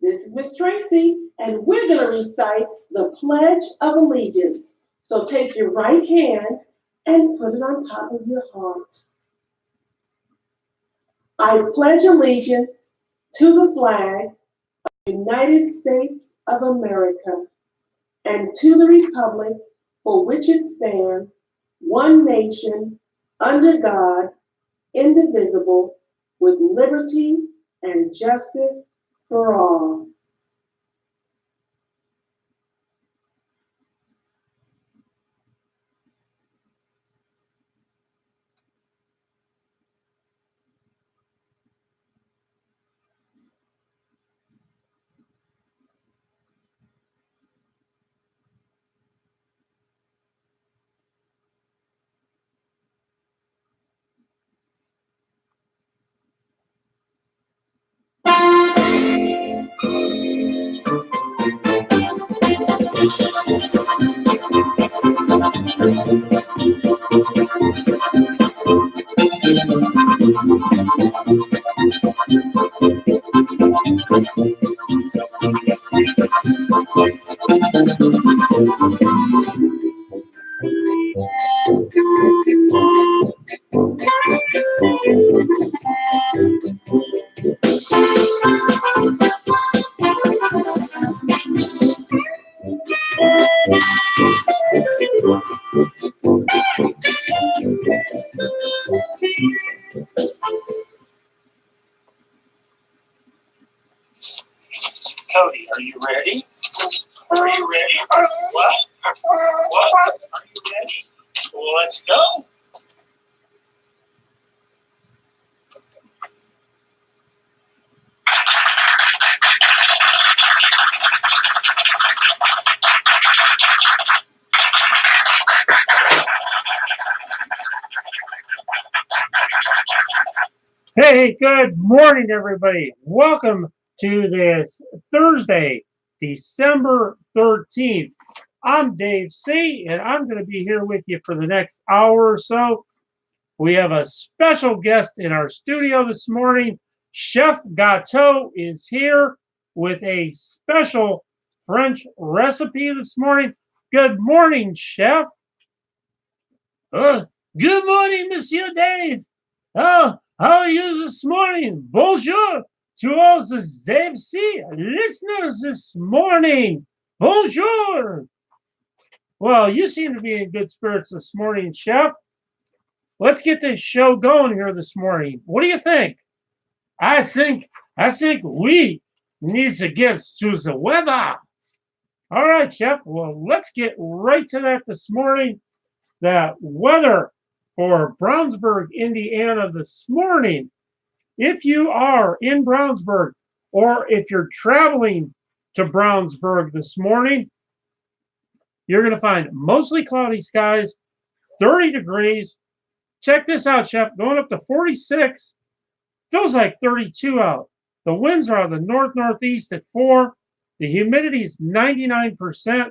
This is Miss Tracy, and we're going to recite the Pledge of Allegiance. So take your right hand and put it on top of your heart. I pledge allegiance to the flag of the United States of America and to the republic for which it stands, one nation, under God, indivisible, with liberty and justice for all. Cody, are you ready? Are you ready? What? What? Are you ready? Well, let's go. Hey, good morning, everybody. Welcome to this Thursday, December 13th. I'm Dave C., and I'm going to be here with you for the next hour or so. We have a special guest in our studio this morning. Chef Gateau is here with a special French recipe this morning. Good morning, Chef. Good morning, Monsieur Dave. How are you this morning? Bonjour to all the ZFC listeners this morning. Bonjour. Well, you seem to be in good spirits this morning, Chef. Let's get this show going here this morning. What do you think? I think we need to get to the weather. All right, Chef. Well, let's get right to that this morning. The weather for Brownsburg, Indiana this morning. If you are in Brownsburg or if you're traveling to Brownsburg this morning, you're going to find mostly cloudy skies, 30 degrees. Check this out, Chef. Going up to 46. Feels like 32 out. The winds are out of the north-northeast at 4. The humidity is 99%.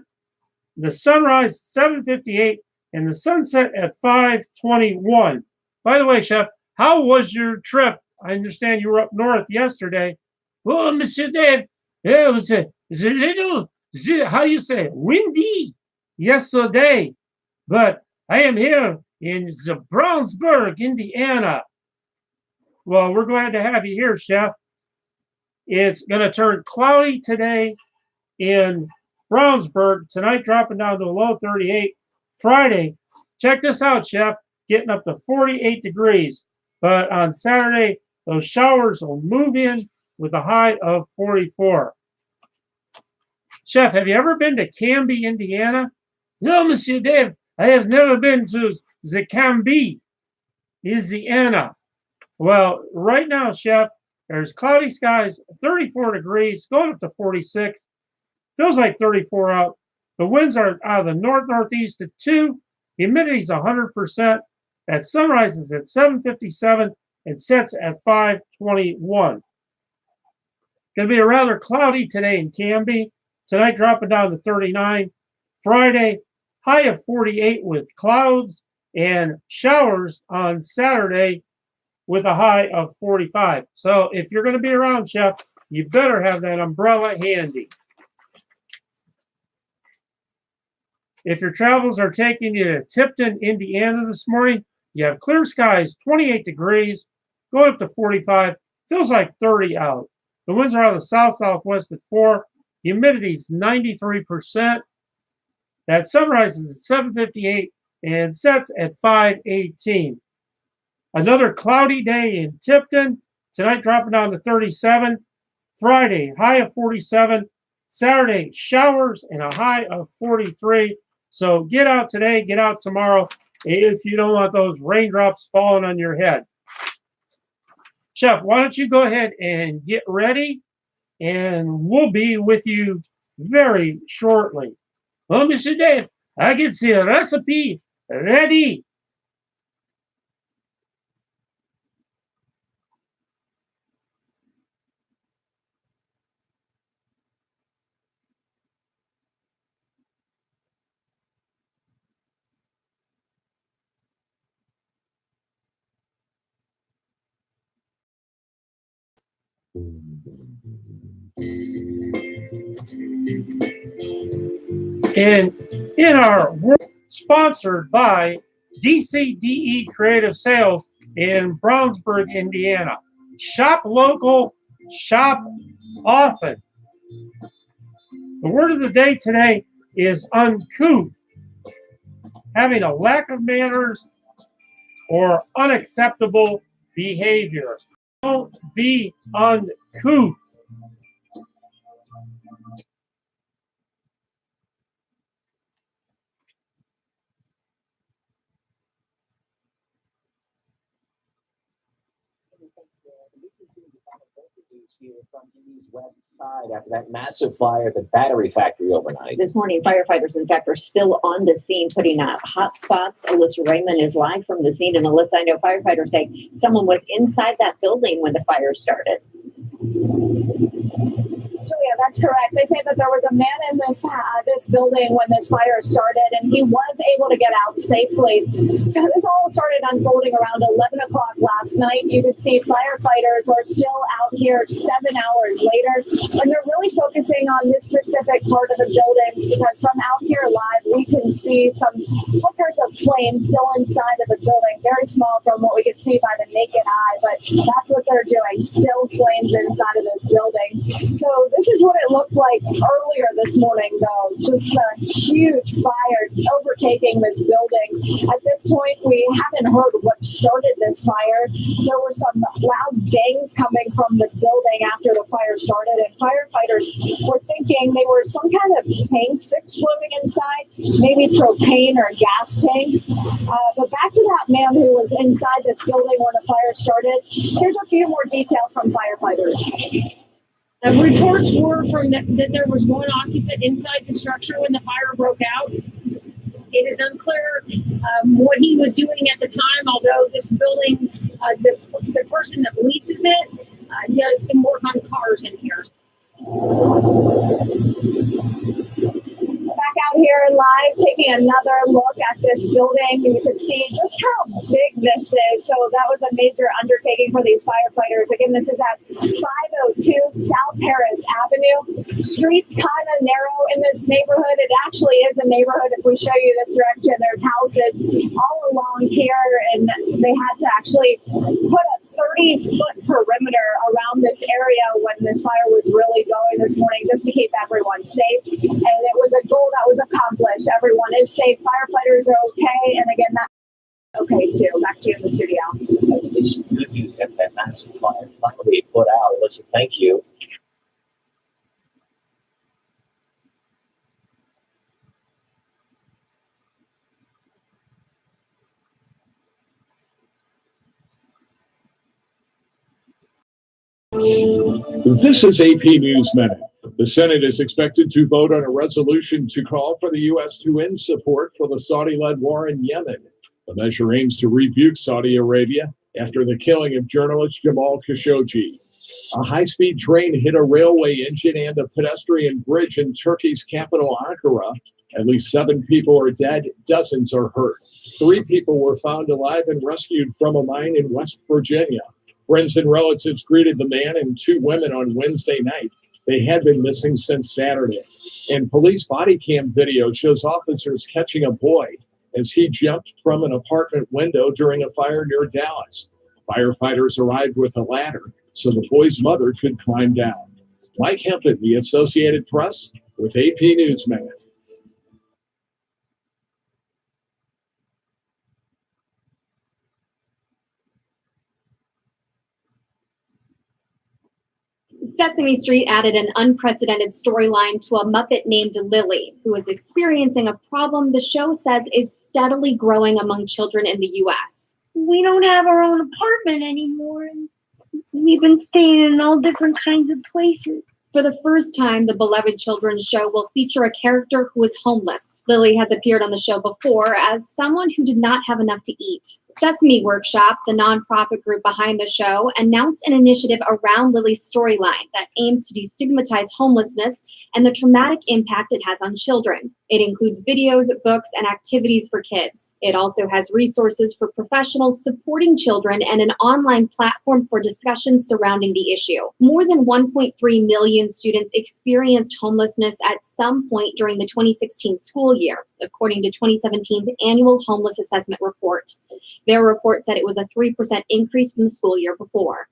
The sunrise 7:58 and the sunset at 5:21. By the way, Chef, how was your trip? I understand you were up north yesterday. Well, Monsieur Dave, it was a little, how you say, windy yesterday. But I am here in the Brownsburg, Indiana. Well, we're glad to have you here, Chef. It's going to turn cloudy today in Brownsburg. Tonight, dropping down to a low 38. Friday, check this out, Chef, getting up to 48 degrees. But on Saturday, those showers will move in with a high of 44. Chef, have you ever been to Canby, Indiana? No, Monsieur Dave, I have never been to the Canby, Indiana. Well, right now, Chef, there's cloudy skies, 34 degrees, going up to 46. Feels like 34 out. The winds are out of the north-northeast at 2. Humidity is 100%. That sunrise is at 7:57 and sets at 5:21. Going to be a rather cloudy today in Canby. Tonight dropping down to 39. Friday, high of 48 with clouds and showers on Saturday with a high of 45. So if you're going to be around, Chef, you better have that umbrella handy. If your travels are taking you to Tipton, Indiana this morning, you have clear skies, 28 degrees, going up to 45. Feels like 30 out. The winds are out of the south-southwest at 4. Humidity is 93%. That sunrise is at 7:58 and sets at 5:18. Another cloudy day in Tipton. Tonight dropping down to 37. Friday, high of 47. Saturday, showers and a high of 43. So get out today, get out tomorrow if you don't want those raindrops falling on your head. Chef, why don't you go ahead and get ready, and we'll be with you very shortly. Well, Mr. Dave, I get the recipe ready. And in our world, sponsored by DCDE Creative Sales in Brownsburg, Indiana. Shop local, shop often. The word of the day today is uncouth, having a lack of manners or unacceptable behavior. Don't be uncouth. Here from Indy's west side after that massive fire at the battery factory overnight. This morning, firefighters, in fact, are still on the scene putting out hot spots. Alyssa Raymond is live from the scene. And Alyssa, I know firefighters say someone was inside that building when the fire started. Julia, that's correct. They say that there was a man in this building when this fire started, and he was able to get out safely. So this all started unfolding around 11 o'clock last night. You could see firefighters are still out here 7 hours later, and they're really focusing on this specific part of the building because from out here live, we can see some flickers of flame still inside of the building, very small from what we can see by the naked eye, but that's what they're doing, still flames inside of this building. So this is what it looked like earlier this morning, though. Just a huge fire overtaking this building. At this point, we haven't heard what started this fire. There were some loud bangs coming from the building after the fire started, and firefighters were thinking they were some kind of tanks exploding inside, maybe propane or gas tanks. But back to that man who was inside this building when the fire started, here's a few more details from firefighters. Reports were that there was one occupant inside the structure when the fire broke out. It is unclear what he was doing at the time, although this building, the person that leases it, does some work on cars in here. Back out here live, taking another look at this building. You can see just how big this is. So that was a major undertaking for these firefighters. Again, this is at 502 South Harris Avenue. Streets kind of narrow in this neighborhood. It actually is a neighborhood. If we show you this direction, there's houses all along here, and they had to actually put a 30-foot perimeter around this area when this fire was really going this morning, just to keep everyone safe. And it was a goal that was accomplished. Everyone is safe. Firefighters are okay. And again, that's okay too. Back to you in the studio. It's good news that that massive fire finally put out. Alyssa, thank you. This is AP News Minute. The Senate is expected to vote on a resolution to call for the U.S. to end support for the Saudi-led war in Yemen. The measure aims to rebuke Saudi Arabia after the killing of journalist Jamal Khashoggi. A high-speed train hit a railway engine and a pedestrian bridge in Turkey's capital, Ankara. At least 7 people are dead, dozens are hurt. 3 people were found alive and rescued from a mine in West Virginia. Friends and relatives greeted the man and two women on Wednesday night. They had been missing since Saturday. And police body cam video shows officers catching a boy as he jumped from an apartment window during a fire near Dallas. Firefighters arrived with a ladder so the boy's mother could climb down. Mike Hempton, the Associated Press, with AP News Minute. Sesame Street added an unprecedented storyline to a Muppet named Lily, who is experiencing a problem the show says is steadily growing among children in the U.S. We don't have our own apartment anymore. We've been staying in all different kinds of places. For the first time, the beloved children's show will feature a character who is homeless. Lily has appeared on the show before as someone who did not have enough to eat. Sesame Workshop, the nonprofit group behind the show, announced an initiative around Lily's storyline that aims to destigmatize homelessness and the traumatic impact it has on children. It includes videos, books, and activities for kids. It also has resources for professionals supporting children and an online platform for discussions surrounding the issue. More than 1.3 million students experienced homelessness at some point during the 2016 school year, according to 2017's annual homeless assessment report. Their report said it was a 3% increase from the school year before.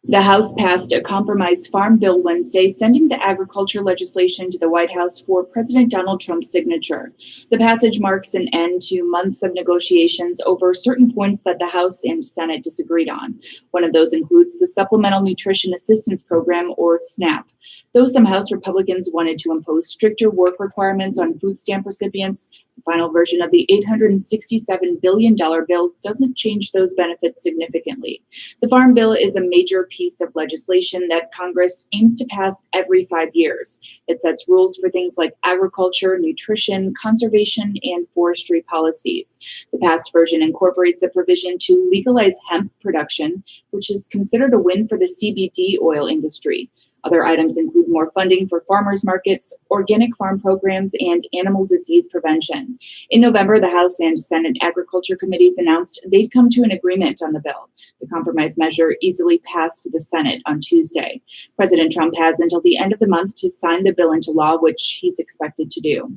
The House passed a compromise farm bill Wednesday, sending the agriculture legislation to the White House for President Donald Trump's signature. The passage marks an end to months of negotiations over certain points that the House and Senate disagreed on. One of those includes the Supplemental Nutrition Assistance Program, or SNAP. Though some House Republicans wanted to impose stricter work requirements on food stamp recipients, the final version of the $867 billion bill doesn't change those benefits significantly. The Farm Bill is a major piece of legislation that Congress aims to pass every 5 years. It sets rules for things like agriculture, nutrition, conservation, and forestry policies. The passed version incorporates a provision to legalize hemp production, which is considered a win for the CBD oil industry. Other items include more funding for farmers markets, organic farm programs, and animal disease prevention. In November, the House and Senate Agriculture Committees announced they'd come to an agreement on the bill. The compromise measure easily passed the Senate on Tuesday. President Trump has until the end of the month to sign the bill into law, which he's expected to do.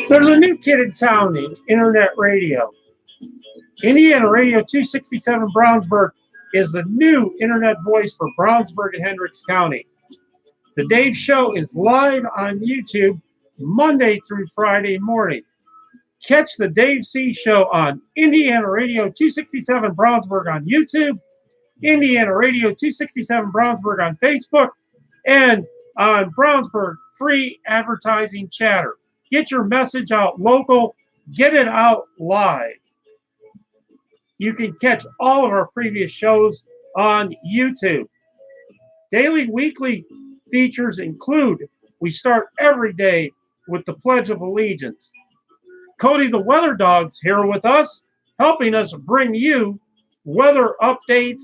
There's a new kid in town named Internet Radio. Indiana Radio 267 Brownsburg is the new internet voice for Brownsburg and Hendricks County. The Dave Show is live on YouTube Monday through Friday morning. Catch the Dave C. Show on Indiana Radio 267 Brownsburg on YouTube, Indiana Radio 267 Brownsburg on Facebook, and on Brownsburg Free Advertising Chatter. Get your message out local, get it out live. You can catch all of our previous shows on YouTube. Daily, weekly features include, we start every day with the Pledge of Allegiance. Cody the Weather Dog's here with us, helping us bring you weather updates,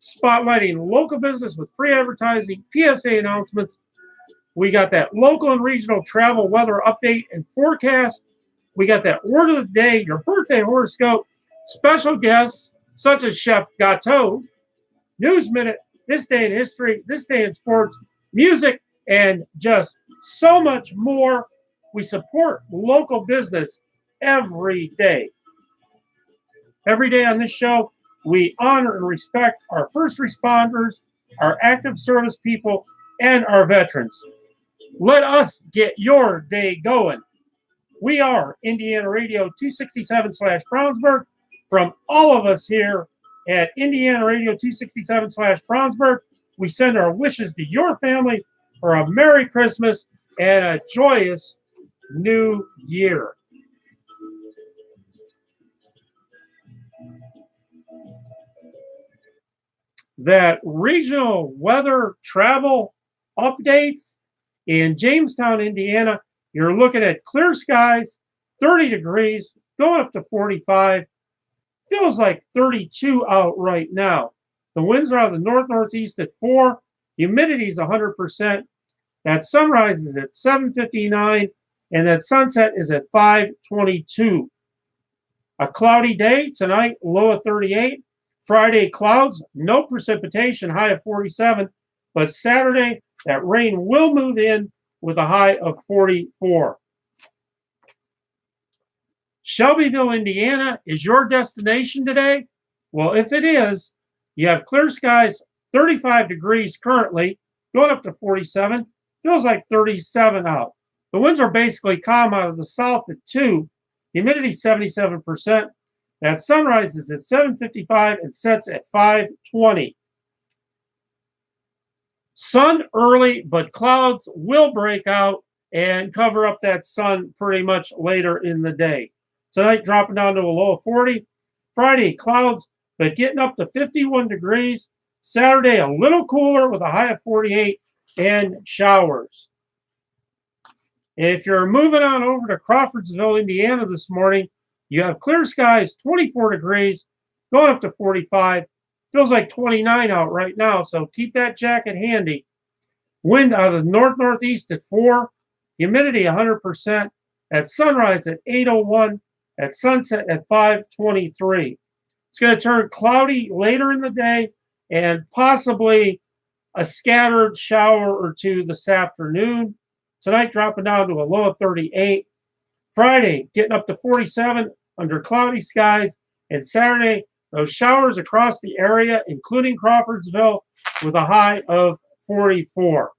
spotlighting local business with free advertising, PSA announcements. We got that local and regional travel weather update and forecast. We got that word of the day, your birthday horoscope, special guests such as Chef Gateau, News Minute, This Day in History, This Day in Sports, music, and just so much more. We support local business every day. Every day on this show, we honor and respect our first responders, our active service people, and our veterans. Let us get your day going. We are Indiana Radio 267/Brownsburg. From all of us here at Indiana Radio 267/Brownsburg, we send our wishes to your family for a Merry Christmas and a joyous New Year. That regional weather travel updates In Jamestown, Indiana, you're looking at clear skies, 30 degrees, going up to 45. Feels like 32 out right now. The winds are out of the north-northeast at 4. Humidity is 100%. That sunrise is at 7:59, and that sunset is at 5:22. A cloudy day tonight, low of 38. Friday, clouds, no precipitation, high of 47. But Saturday, that rain will move in with a high of 44. Shelbyville, Indiana is your destination today? Well, if it is, you have clear skies, 35 degrees currently, going up to 47. Feels like 37 out. The winds are basically calm out of the south at 2. Humidity 77%. That sunrise is at 7:55 and sets at 5:20. Sun early, but clouds will break out and cover up that sun pretty much later in the day. Tonight dropping down to a low of 40. Friday, clouds, but getting up to 51 degrees. Saturday, a little cooler with a high of 48 and showers. If you're moving on over to Crawfordsville, Indiana this morning, you have clear skies, 24 degrees, going up to 45. Feels like 29 out right now, so keep that jacket handy. Wind out of the north-northeast at 4. Humidity 100%. At sunrise at 8:01. At sunset at 5:23. It's going to turn cloudy later in the day and possibly a scattered shower or two this afternoon. Tonight dropping down to a low of 38. Friday getting up to 47 under cloudy skies. And Saturday, those showers across the area, including Crawfordsville, with a high of 44.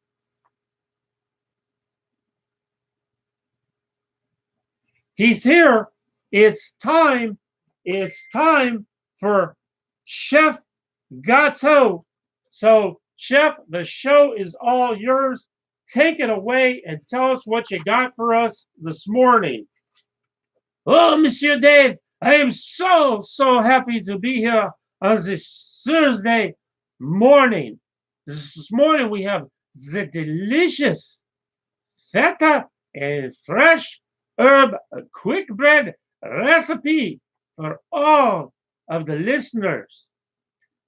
He's here. It's time for Chef Gateau. So, Chef, the show is all yours. Take it away and tell us what you got for us this morning. Oh, Monsieur Dave, I am so happy to be here on this Thursday morning. This morning we have the delicious feta and fresh herb quick bread recipe for all of the listeners.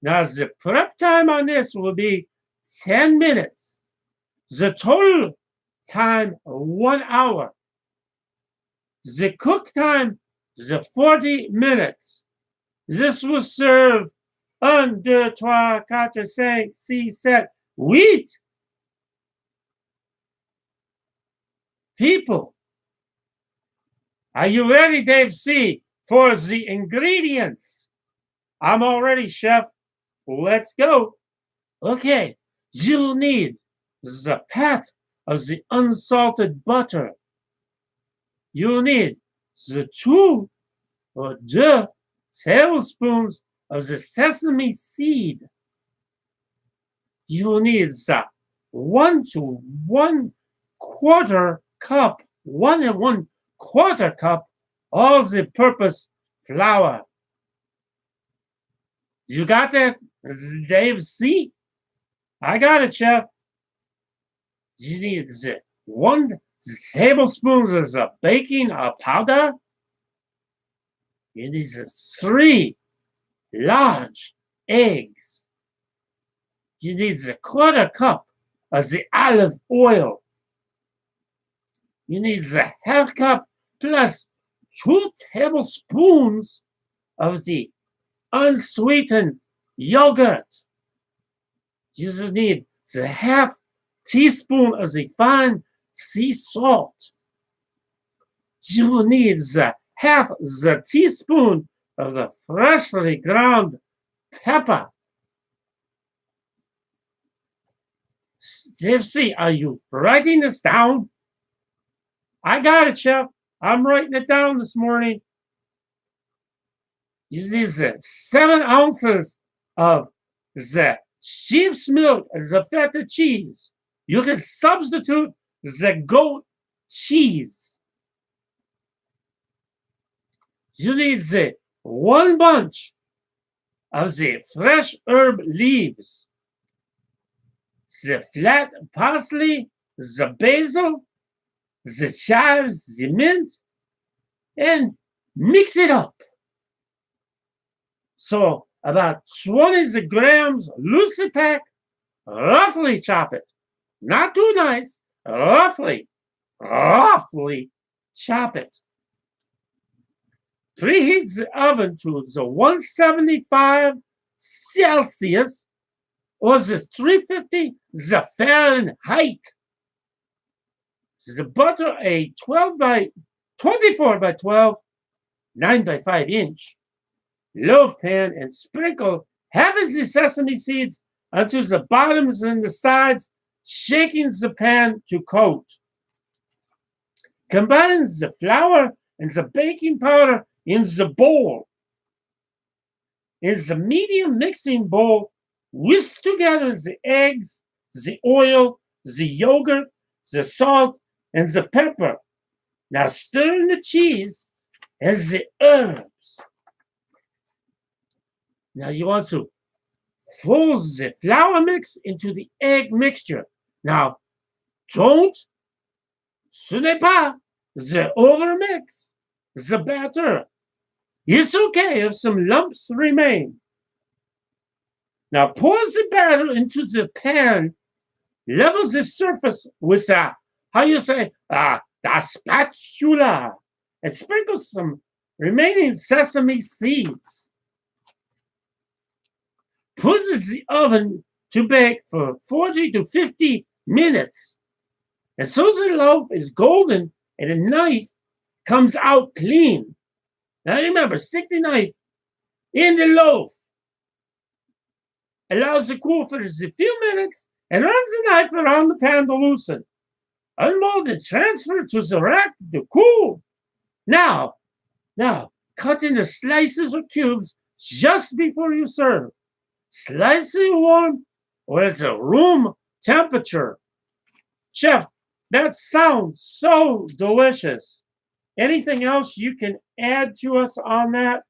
Now, the prep time on this will be 10 minutes. The total time, 1 hour. The cook time, the 40 minutes. This will serve 1, 2, 3, 4, 5, 6, 7, 8 people. Are you ready, Dave C., for the ingredients? I'm all ready, Chef. Let's go. Okay, you'll need the pat of the unsalted butter. You'll need the 2 or 2 tablespoons of the sesame seed. You'll need the 1 to 1/4 cup, 1 1/4 cup all-the-purpose flour. You got that, Dave C? I got it, Chef. You need the 1 tablespoon of the baking powder. You need the 3 large eggs. You need the 1/4 cup of the olive oil. You need the 1/2 cup plus 2 tablespoons of the unsweetened yogurt. You need the 1/2 teaspoon of the fine sea salt. You will need the 1/2 teaspoon of the freshly ground pepper. Steve C., are you writing this down? I got it, Chef. I'm writing it down this morning. You need the 7 ounces of the sheep's milk, the feta cheese. You can substitute the goat cheese. You need the 1 bunch of the fresh herb leaves, the flat parsley the basil, the chives, the mint, and mix it up. So about 20 grams loosely packed, roughly chop it. Not too nice, roughly chop it. Preheat the oven to the 175 Celsius or the 350 the Fahrenheit. The butter a 24 by 12, 9 by 5 inch loaf pan and sprinkle half of the sesame seeds onto the bottoms and the sides, shaking the pan to coat. Combine the flour and the baking powder in the bowl. In the medium mixing bowl, whisk together the eggs, the oil, the yogurt, the salt, and the pepper. Now stir in the cheese and the herbs. Now you want to fold the flour mix into the egg mixture. Now, ce n'est pas the overmix, the batter. It's okay if some lumps remain. Now pour the batter into the pan, level the surface with a spatula, and sprinkle some remaining sesame seeds. Put it in the oven to bake for 40 to 50 minutes. And so the loaf is golden and the knife comes out clean. Now remember, stick the knife in the loaf. Allows it to cool for just a few minutes and run the knife around the pan to loosen. Unmold and transfer to the rack to cool. Now, cut into slices or cubes just before you serve. Slightly warm or it's a room temperature. Chef, that sounds so delicious. Anything else you can add to us on that?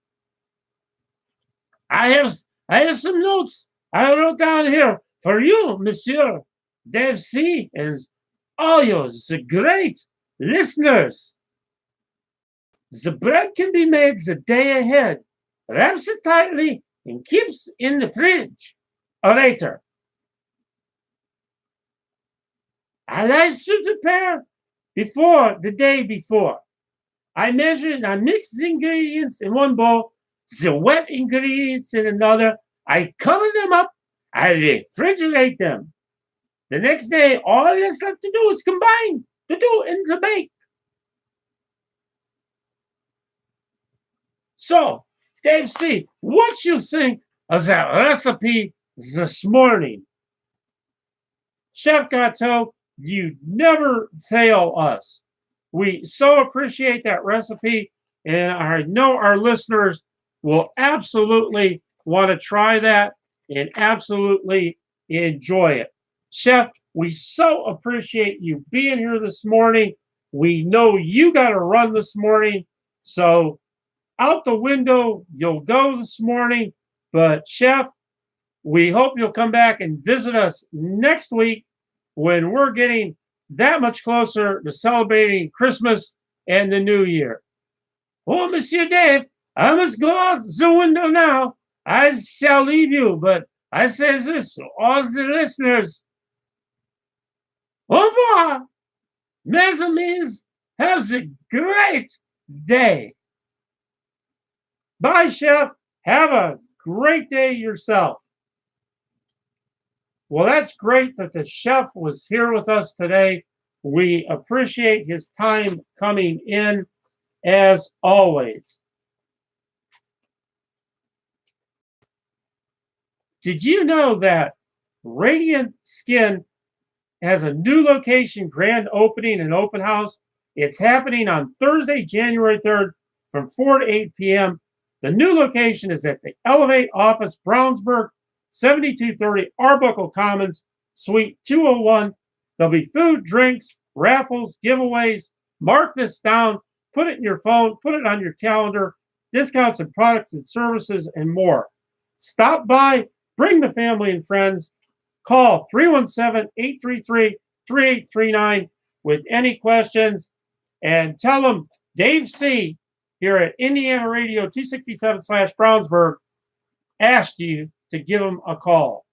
I have some notes I wrote down here for you, Monsieur Dave C. and all you, the great listeners. The bread can be made the day ahead. Wraps it tightly and keeps in the fridge or later. I like to prepare before the day before. I measure and I mix the ingredients in one bowl, the wet ingredients in another. I cover them up. I refrigerate them. The next day, all that's left to do is combine the two into bake. So, Dave C., what you think of that recipe this morning? Chef Gateau, you never fail us. We so appreciate that recipe, and I know our listeners will absolutely want to try that and absolutely enjoy it. Chef, we so appreciate you being here this morning. We know you got to run this morning, so out the window you'll go this morning. But Chef, we hope you'll come back and visit us next week when we're getting that much closer to celebrating Christmas and the New Year. Oh, Monsieur Dave, I must go out the window now. I shall leave you, but I say this to all the listeners. Au revoir, mes amis. Have a great day. Bye, Chef. Have a great day yourself. Well, that's great that the chef was here with us today. We appreciate his time coming in, as always. Did you know that Radiant Skin has a new location, grand opening and open house? It's happening on Thursday, January 3rd from 4 to 8 p.m. The new location is at the Elevate Office, Brownsburg, 7230 Arbuckle Commons, Suite 201. There'll be food, drinks, raffles, giveaways. Mark this down, put it in your phone, put it on your calendar, discounts and products and services, and more. Stop by, bring the family and friends. Call 317-833-3733 3839 with any questions. And tell them Dave C. here at Indiana Radio 267/Brownsburg asked you to give him a call.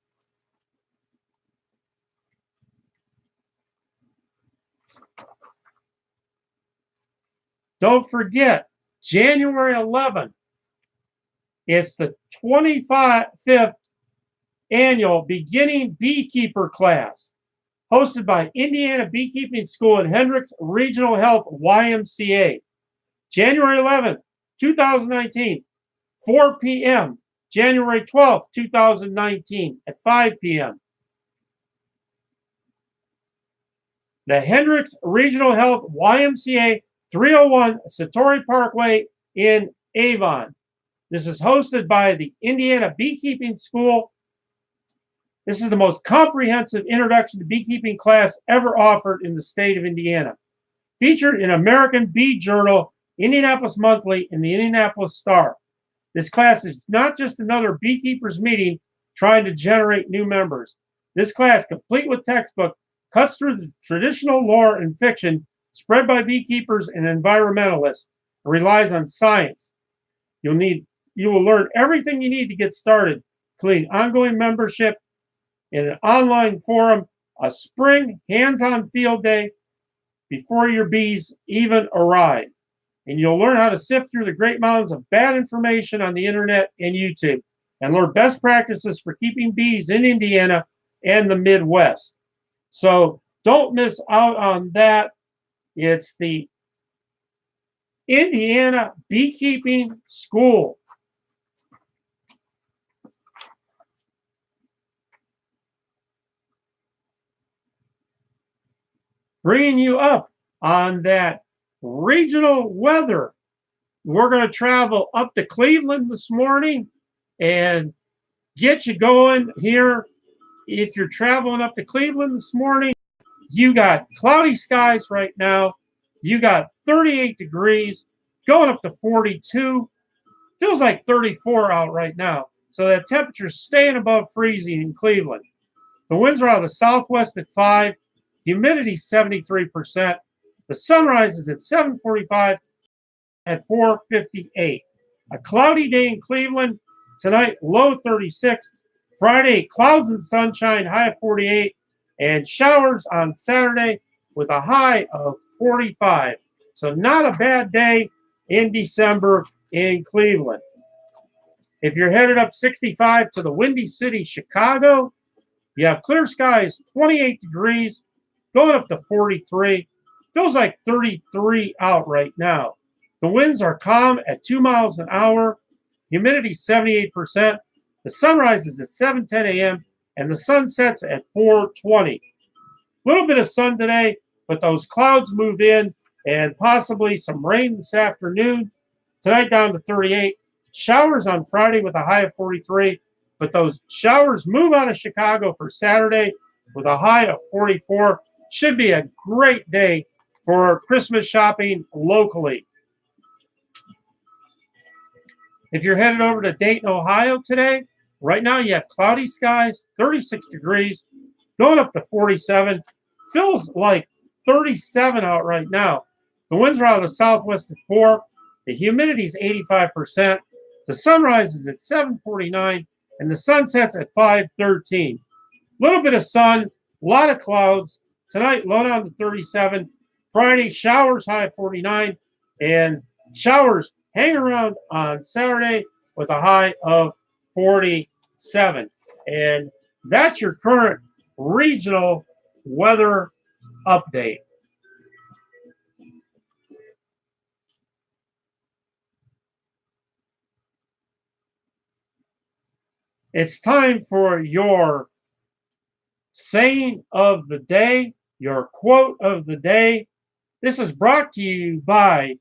Don't forget, January 11th, it's the 25th annual beginning beekeeper class hosted by Indiana Beekeeping School and Hendricks Regional Health YMCA. January 11th, 2019, 4 p.m. January 12th, 2019 at 5 p.m. The Hendricks Regional Health YMCA, 301 Satori Parkway in Avon. This is hosted by the Indiana Beekeeping School. This is the most comprehensive introduction to beekeeping class ever offered in the state of Indiana. Featured in American Bee Journal, Indianapolis Monthly, and the Indianapolis Star. This class is not just another beekeepers meeting trying to generate new members. This class, complete with textbook, cuts through the traditional lore and fiction spread by beekeepers and environmentalists and relies on science. You will learn everything you need to get started, including ongoing membership in an online forum, a spring hands-on field day before your bees even arrive. And you'll learn how to sift through the great mountains of bad information on the internet and YouTube and learn best practices for keeping bees in Indiana and the Midwest. So don't miss out on that. It's the Indiana Beekeeping School. Bringing you up on that regional weather. We're going to travel up to Cleveland this morning and get you going here. If you're traveling up to Cleveland this morning, you got cloudy skies right now. You got 38 degrees, going up to 42. Feels like 34 out right now. So that temperature's staying above freezing in Cleveland. The winds are out of the southwest at 5. Humidity 73%. The sun rises at 7:45 at 4:58. A cloudy day in Cleveland. Tonight, low 36. Friday, clouds and sunshine, high of 48. And showers on Saturday with a high of 45. So not a bad day in December in Cleveland. If you're headed up 65 to the Windy City, Chicago, you have clear skies, 28 degrees, going up to 43. Feels like 33 out right now. The winds are calm at 2 miles an hour. Humidity 78%. The sun rises at 7:10 a.m. and the sun sets at 4:20. A little bit of sun today, but those clouds move in and possibly some rain this afternoon. Tonight down to 38. Showers on Friday with a high of 43, but those showers move out of Chicago for Saturday with a high of 44. Should be a great day for Christmas shopping locally. If you're headed over to Dayton, Ohio today, right now you have cloudy skies, 36 degrees, going up to 47. Feels like 37 out right now. The winds are out of the southwest at 4. The humidity is 85%. The sun rises at 7:49 and the sun sets at 5:13. Little bit of sun, a lot of clouds. Tonight, low down to 37. Friday, showers high of 49. And showers hang around on Saturday with a high of 47. And that's your current regional weather update. It's time for your saying of the day, your quote of the day. This is brought to you by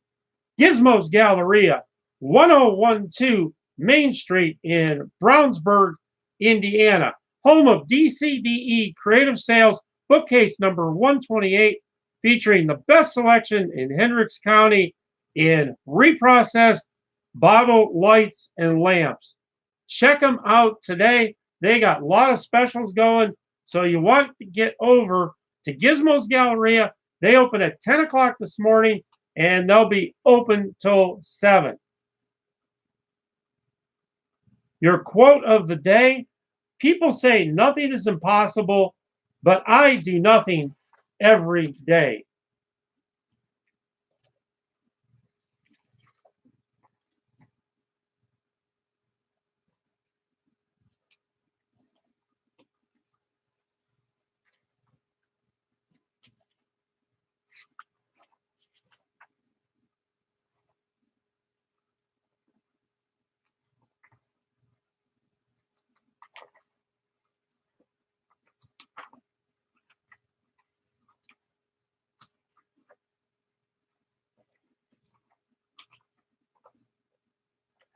Gizmo's Galleria, 1012 Main Street in Brownsburg, Indiana, home of DCDE Creative Sales, bookcase number 128, featuring the best selection in Hendricks County in reprocessed bottle lights and lamps. Check them out today. They got a lot of specials going, so you want to get over to Gizmo's Galleria. They open at 10 o'clock this morning, and they'll be open till 7. Your quote of the day: people say nothing is impossible, but I do nothing every day.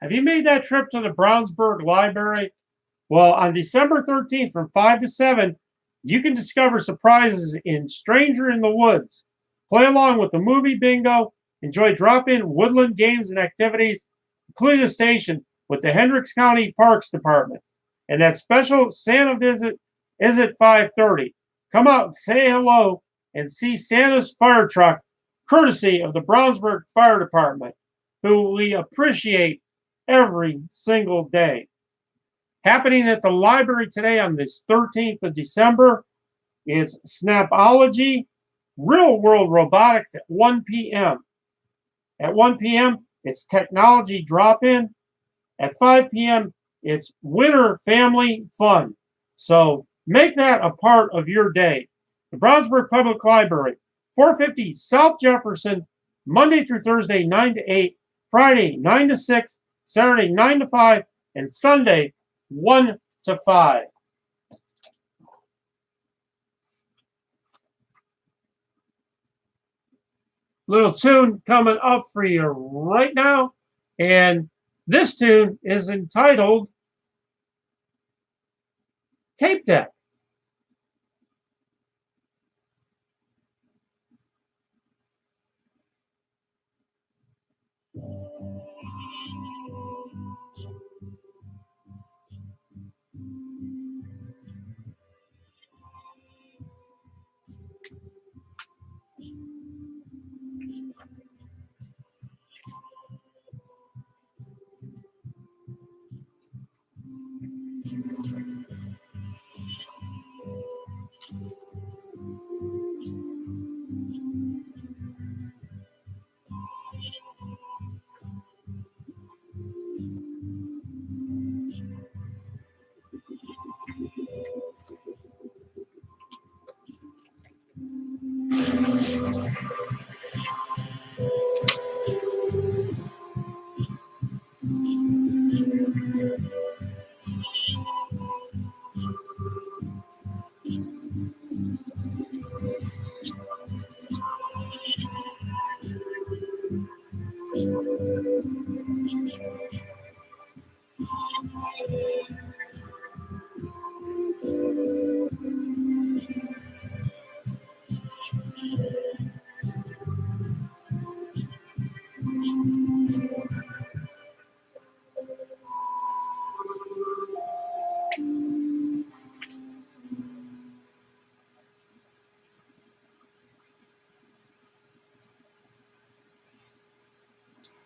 Have you made that trip to the Brownsburg Library? Well, on December 13th from 5 to 7, you can discover surprises in Stranger in the Woods. Play along with the movie bingo, enjoy drop-in woodland games and activities, including a station with the Hendricks County Parks Department. And that special Santa visit is at 5:30. Come out and say hello and see Santa's fire truck, courtesy of the Brownsburg Fire Department, who we appreciate every single day. Happening at the library today on this 13th of December is Snapology, Real World Robotics at 1 p.m. At 1 p.m., it's Technology Drop-In. At 5 p.m., it's Winter Family Fun. So make that a part of your day. The Brownsburg Public Library, 450 South Jefferson, Monday through Thursday, 9 to 8, Friday, 9 to 6, Saturday, 9 to 5, and Sunday, 1 to 5. Little tune coming up for you right now. And this tune is entitled Tape Deck.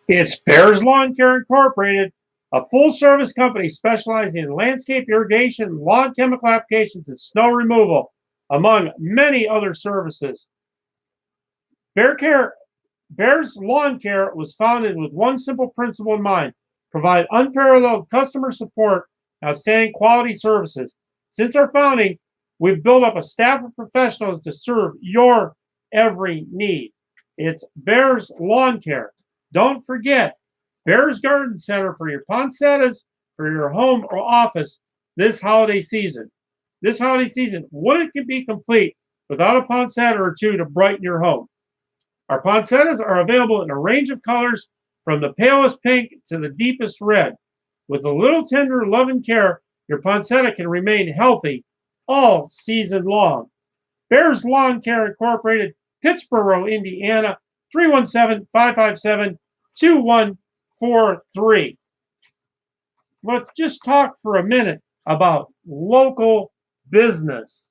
It's Bears Lawn Care Incorporated, a full-service company specializing in landscape irrigation, lawn chemical applications, and snow removal, among many other services. Bears Lawn Care was founded with one simple principle in mind: provide unparalleled customer support and outstanding quality services. Since our founding, we've built up a staff of professionals to serve your every need. It's Bears Lawn Care. Don't forget, Bears Garden Center for your poinsettias, for your home or office this holiday season. This holiday season, wouldn't be complete without a poinsettia or two to brighten your home. Our poinsettias are available in a range of colors, from the palest pink to the deepest red. With a little tender love and care, your poinsettia can remain healthy all season long. Bears Lawn Care Incorporated, Pittsboro, Indiana, 317-557-2143. Let's just talk for a minute about local business.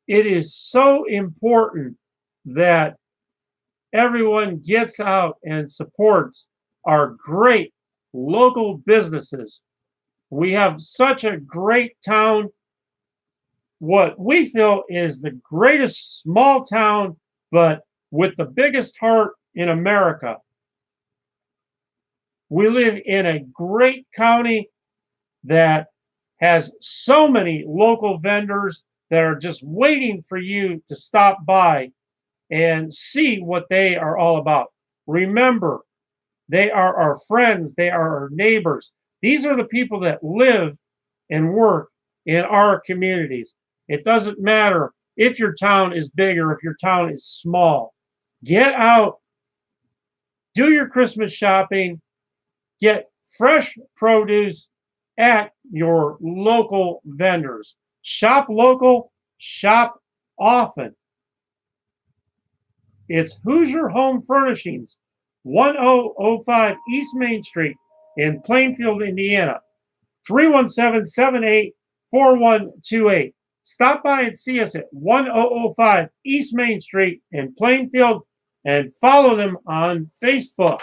It is so important that everyone gets out and supports our great local businesses. We have such a great town. What we feel is the greatest small town, but with the biggest heart in America. We live in a great county that has so many local vendors that are just waiting for you to stop by and see what they are all about. Remember, they are our friends, they are our neighbors. These are the people that live and work in our communities. It doesn't matter if your town is big or if your town is small. Get out, do your Christmas shopping, get fresh produce at your local vendors. Shop local, shop often. It's Hoosier Home Furnishings, 1005 East Main Street in Plainfield, Indiana. 317-784128. Stop by and see us at 1005 East Main Street in Plainfield and follow them on Facebook.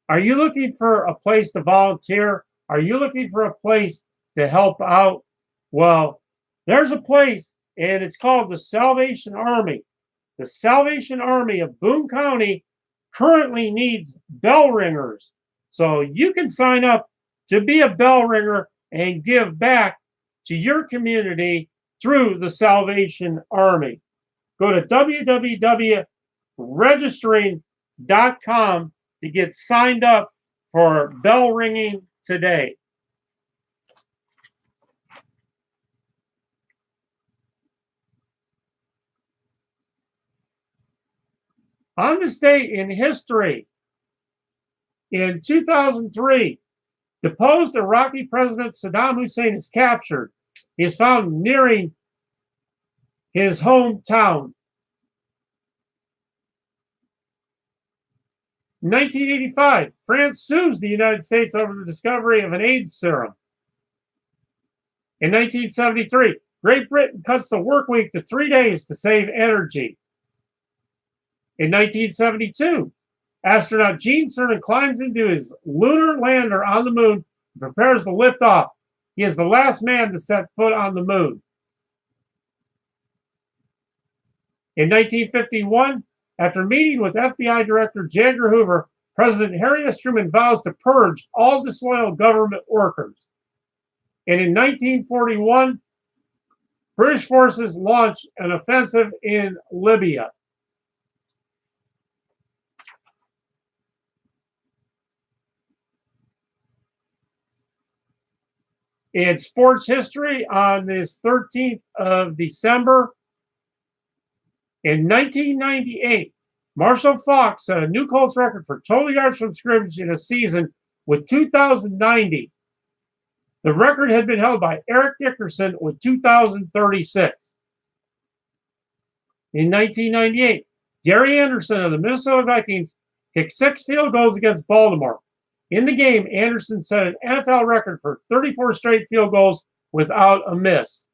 Are you looking for a place to volunteer? Are you looking for a place to help out? Well, there's a place, and it's called the Salvation Army. The Salvation Army of Boone County currently needs bell ringers. So you can sign up to be a bell ringer and give back to your community through the Salvation Army. Go to www.registering.com to get signed up for bell ringing today. On this day in history, in 2003, deposed Iraqi President Saddam Hussein is captured. He is found nearing his hometown. In 1985, France sues the United States over the discovery of an AIDS serum. In 1973, Great Britain cuts the work week to 3 days to save energy. In 1972, astronaut Gene Cernan climbs into his lunar lander on the moon and prepares to lift off. He is the last man to set foot on the moon. In 1951, after meeting with FBI Director J. Edgar Hoover, President Harry S. Truman vows to purge all disloyal government workers. And in 1941, British forces launched an offensive in Libya. In sports history, on this 13th of December, in 1998, Marshall Faulk set a new Colts record for total yards from scrimmage in a season with 2,090. The record had been held by Eric Dickerson with 2,036. In 1998, Gary Anderson of the Minnesota Vikings kicked 6 field goals against Baltimore. In the game, Anderson set an NFL record for 34 straight field goals without a miss.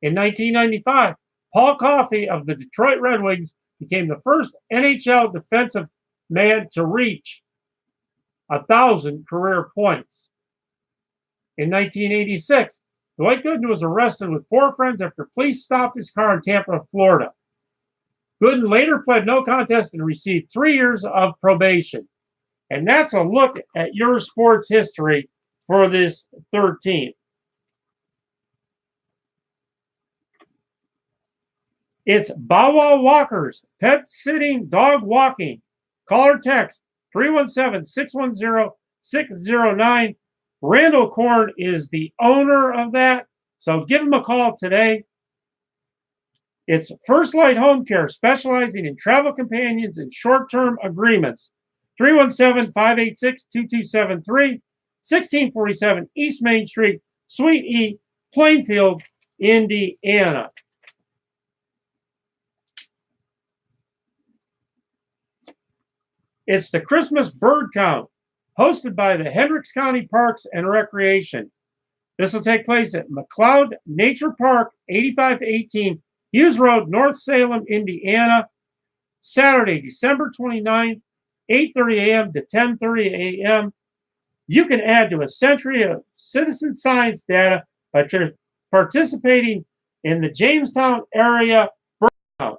In 1995, Paul Coffey of the Detroit Red Wings became the first NHL defensive man to reach 1,000 career points. In 1986, Dwight Gooden was arrested with 4 friends after police stopped his car in Tampa, Florida. Gooden later pled no contest and received 3 years of probation. And that's a look at your sports history for this 13th. It's Bow Wow Walkers, pet sitting, dog walking. Call or text 317-610-609. Randall Korn is the owner of that, so give him a call today. It's First Light Home Care, specializing in travel companions and short-term agreements. 317-586-2273, 1647 East Main Street, Suite E, Plainfield, Indiana. It's the Christmas bird count. hosted by the Hendricks County Parks and Recreation. This will take place at McLeod Nature Park, 8518 Hughes Road, North Salem, Indiana, Saturday, December 29th, 8:30 a.m. to 10:30 a.m. You can add to a century of citizen science data by participating in the Jamestown area burnout.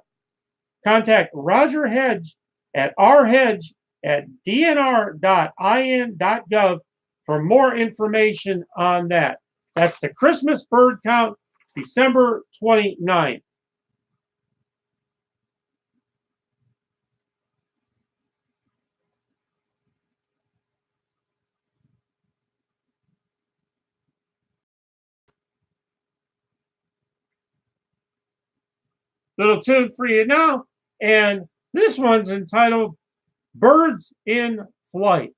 Contact Roger Hedge at rhedge@dnr.in.gov for more information on that. That's the Christmas bird count, December 29th. Little tune for you now, and this one's entitled Birds in Flight.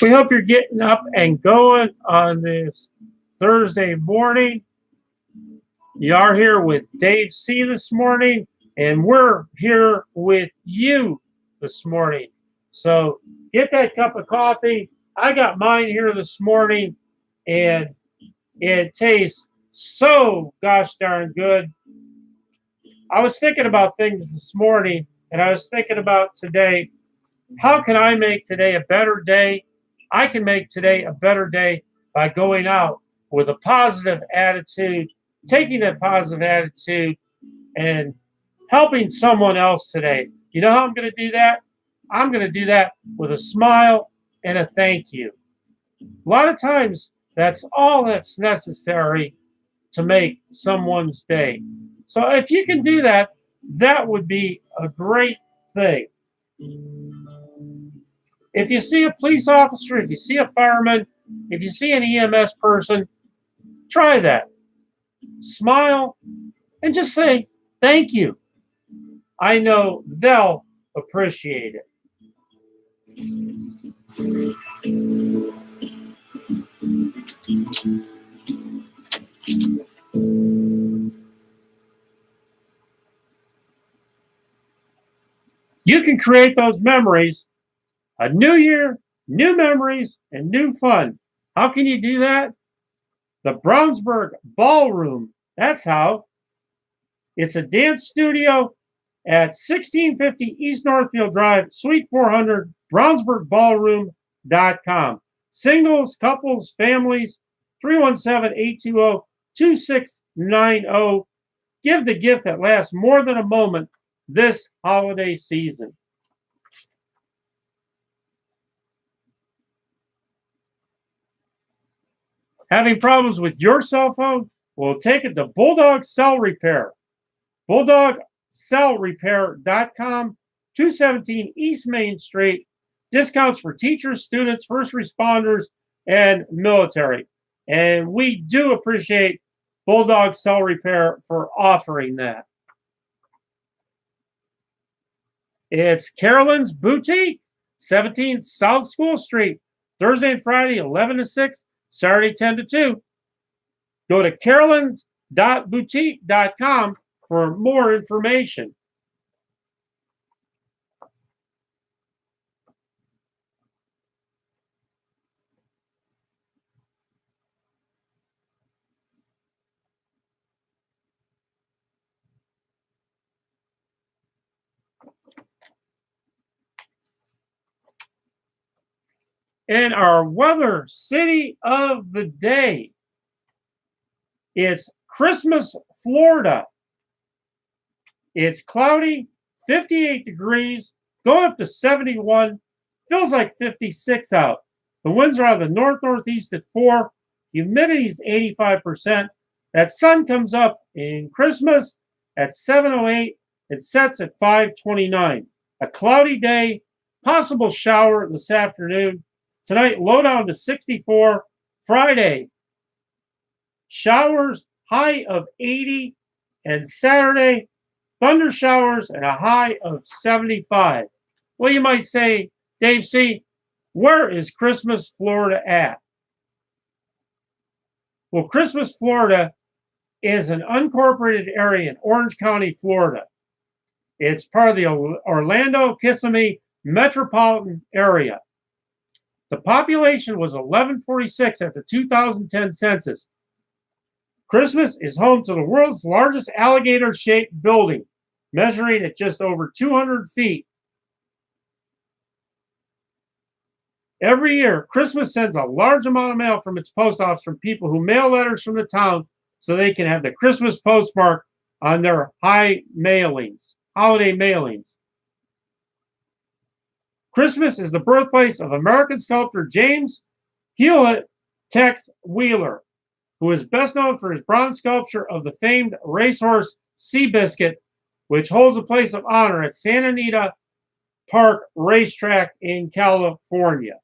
We hope you're getting up and going on this Thursday morning. You are here with Dave C. this morning, and we're here with you this morning. So get that cup of coffee. I got mine here this morning, and it tastes so gosh darn good. I was thinking about things this morning, and I was thinking about today. How can I make today a better day? I can make today a better day by going out with a positive attitude, taking that positive attitude and helping someone else today. You know how I'm going to do that? I'm going to do that with a smile and a thank you. A lot of times, that's all that's necessary to make someone's day. So if you can do that, that would be a great thing. If you see a police officer, if you see a fireman, if you see an EMS person, try that. Smile and just say thank you. I know they'll appreciate it. You can create those memories. A new year, new memories, and new fun. How can you do that? The Brownsburg Ballroom. That's how. It's a dance studio at 1650 East Northfield Drive, Suite 400, BrownsburgBallroom.com. Singles, couples, families, 317-820-2690. Give the gift that lasts more than a moment this holiday season. Having problems with your cell phone? Well, take it to Bulldog Cell Repair. BulldogCellRepair.com, 217 East Main Street. Discounts for teachers, students, first responders, and military. And we do appreciate Bulldog Cell Repair for offering that. It's Carolyn's Boutique, 17 South School Street, Thursday and Friday, 11 to 6, Saturday, 10 to 2. Go to carolyns.boutique.com for more information. And our weather city of the day, it's Christmas, Florida. It's cloudy, 58 degrees, going up to 71. Feels like 56 out. The winds are out of the north-northeast at 4. Humidity is 85%. That sun comes up in Christmas at 7:08. It sets at 5:29. A cloudy day, possible shower this afternoon. Tonight, low down to 64. Friday, showers, high of 80. And Saturday, thunder showers and a high of 75. Well, you might say, Dave C., where is Christmas, Florida at? Well, Christmas, Florida is an unincorporated area in Orange County, Florida. It's part of the Orlando-Kissimmee metropolitan area. The population was 1146 at the 2010 census. Christmas is home to the world's largest alligator-shaped building, measuring at just over 200 feet. Every year, Christmas sends a large amount of mail from its post office from people who mail letters from the town so they can have the Christmas postmark on their holiday mailings. Christmas is the birthplace of American sculptor James Hewlett Tex Wheeler, who is best known for his bronze sculpture of the famed racehorse Seabiscuit, which holds a place of honor at Santa Anita Park Racetrack in California.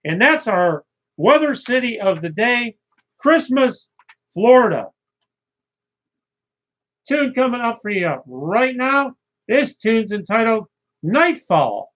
And that's our weather city of the day, Christmas, Florida. Tune coming up for you right now. This tune's entitled Nightfall.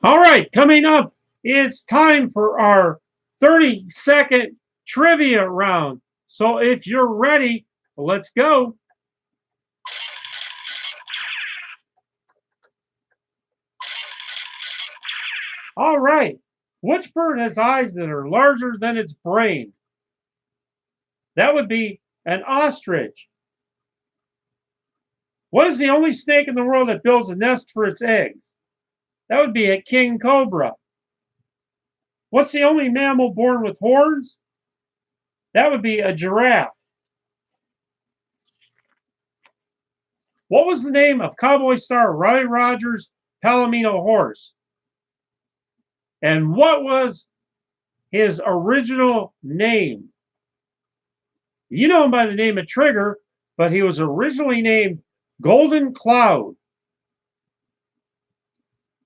All right, coming up, it's time for our 30-second trivia round. So if you're ready, let's go. All right, which bird has eyes that are larger than its brain? That would be an ostrich. What is the only snake in the world that builds a nest for its eggs? That would be a king cobra. What's the only mammal born with horns? That would be a giraffe. What was the name of Cowboy star Roy Rogers' Palomino horse. And what was his original name? You know him by the name of Trigger, but he was originally named Golden Cloud.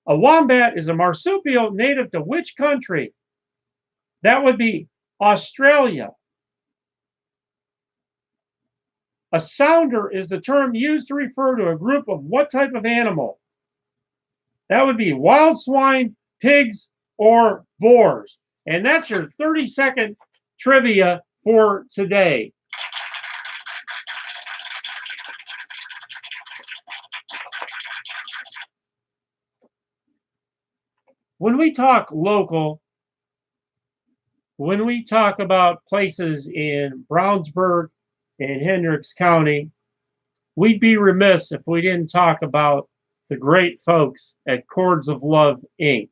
A wombat is a marsupial native to which country? That would be Australia. A sounder is the term used to refer to a group of what type of animal? That would be wild swine, pigs, or boars. And that's your 30-second trivia for today. When we talk local, when we talk about places in Brownsburg and Hendricks County, we'd be remiss if we didn't talk about the great folks at Chords of Love, Inc.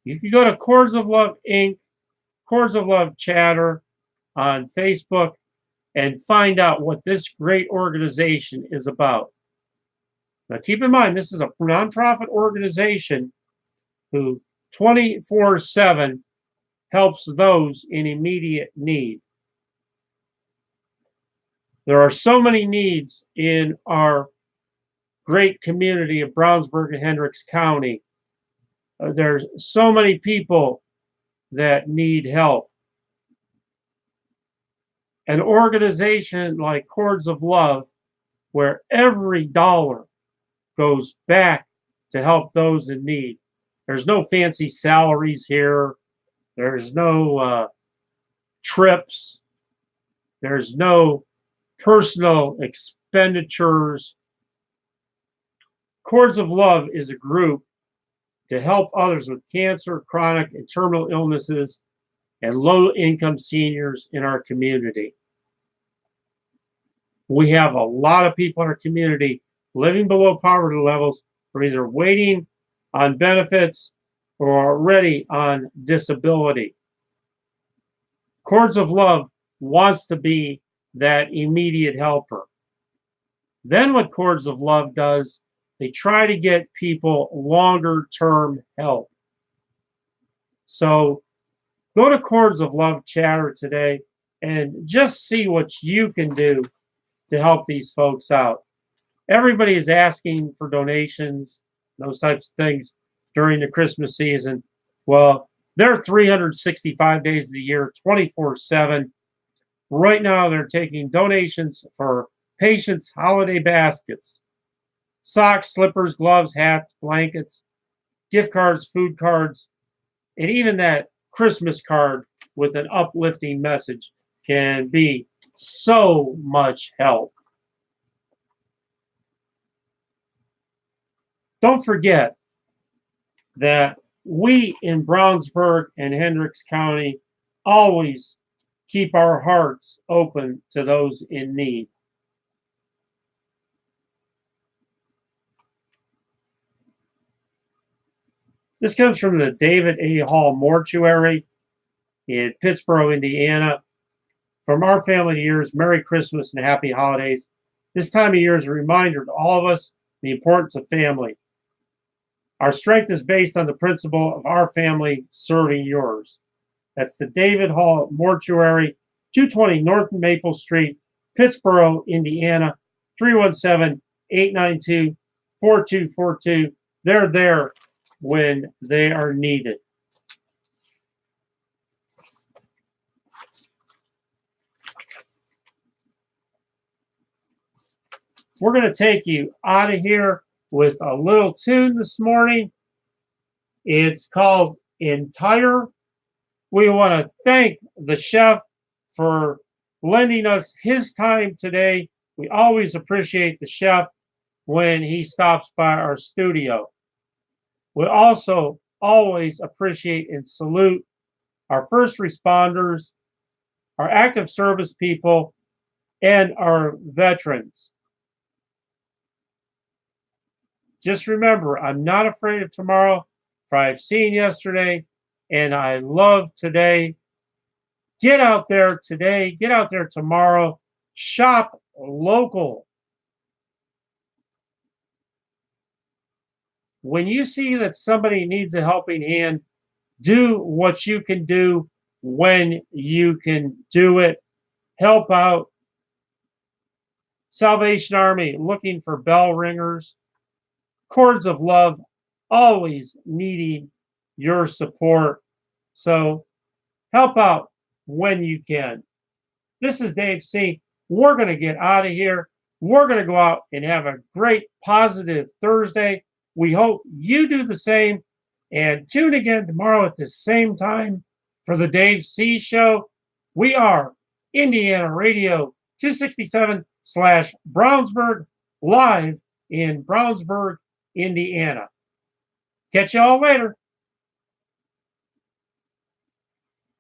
You can go to Chords of Love, Inc., Chords of Love Chatter on Facebook and find out what this great organization is about. Now, keep in mind, this is a nonprofit organization who 24/7 helps those in immediate need. There are so many needs in our great community of Brownsburg and Hendricks County. There's so many people that need help. An organization like Chords of Love, where every dollar goes back to help those in need. There's no fancy salaries here. There's no trips. There's no personal expenditures. Chords of Love is a group to help others with cancer, chronic and terminal illnesses, and low-income seniors in our community. We have a lot of people in our community living below poverty levels, or either waiting on benefits or already on disability. Chords of Love wants to be that immediate helper. Then what Chords of Love does, they try to get people longer-term help. So go to Chords of Love Chatter today and just see what you can do to help these folks out. Everybody is asking for donations, those types of things during the Christmas season. Well, they're 365 days of the year, 24/7. Right now, they're taking donations for patients' holiday baskets, socks, slippers, gloves, hats, blankets, gift cards, food cards, and even that Christmas card with an uplifting message can be so much help. Don't forget that we in Brownsburg and Hendricks County always keep our hearts open to those in need. This comes from the David A. Hall Mortuary in Pittsburgh, Indiana. From our family to yours, Merry Christmas and Happy Holidays. This time of year is a reminder to all of us the importance of family. Our strength is based on the principle of our family serving yours. That's the David Hall Mortuary, 220 North Maple Street, Pittsburgh, Indiana, 317-892-4242. They're there when they are needed. We're going to take you out of here with a little tune this morning. It's called Entire. We want to thank the chef for lending us his time today. We always appreciate the chef when he stops by our studio. We also always appreciate and salute our first responders, our active service people, and our veterans. Just remember, I'm not afraid of tomorrow, for I've seen yesterday, and I love today. Get out there today. Get out there tomorrow. Shop local. when you see that somebody needs a helping hand, do what you can do when you can do it. Help out. Salvation Army looking for bell ringers. Cords of Love always needing your support. So help out when you can. This is Dave C. We're going to get out of here. We're going to go out and have a great positive Thursday. We hope you do the same. And tune again tomorrow at the same time for the Dave C. Show. We are Indiana Radio 267/Brownsburg, live in Brownsburg, Indiana. Catch y'all later.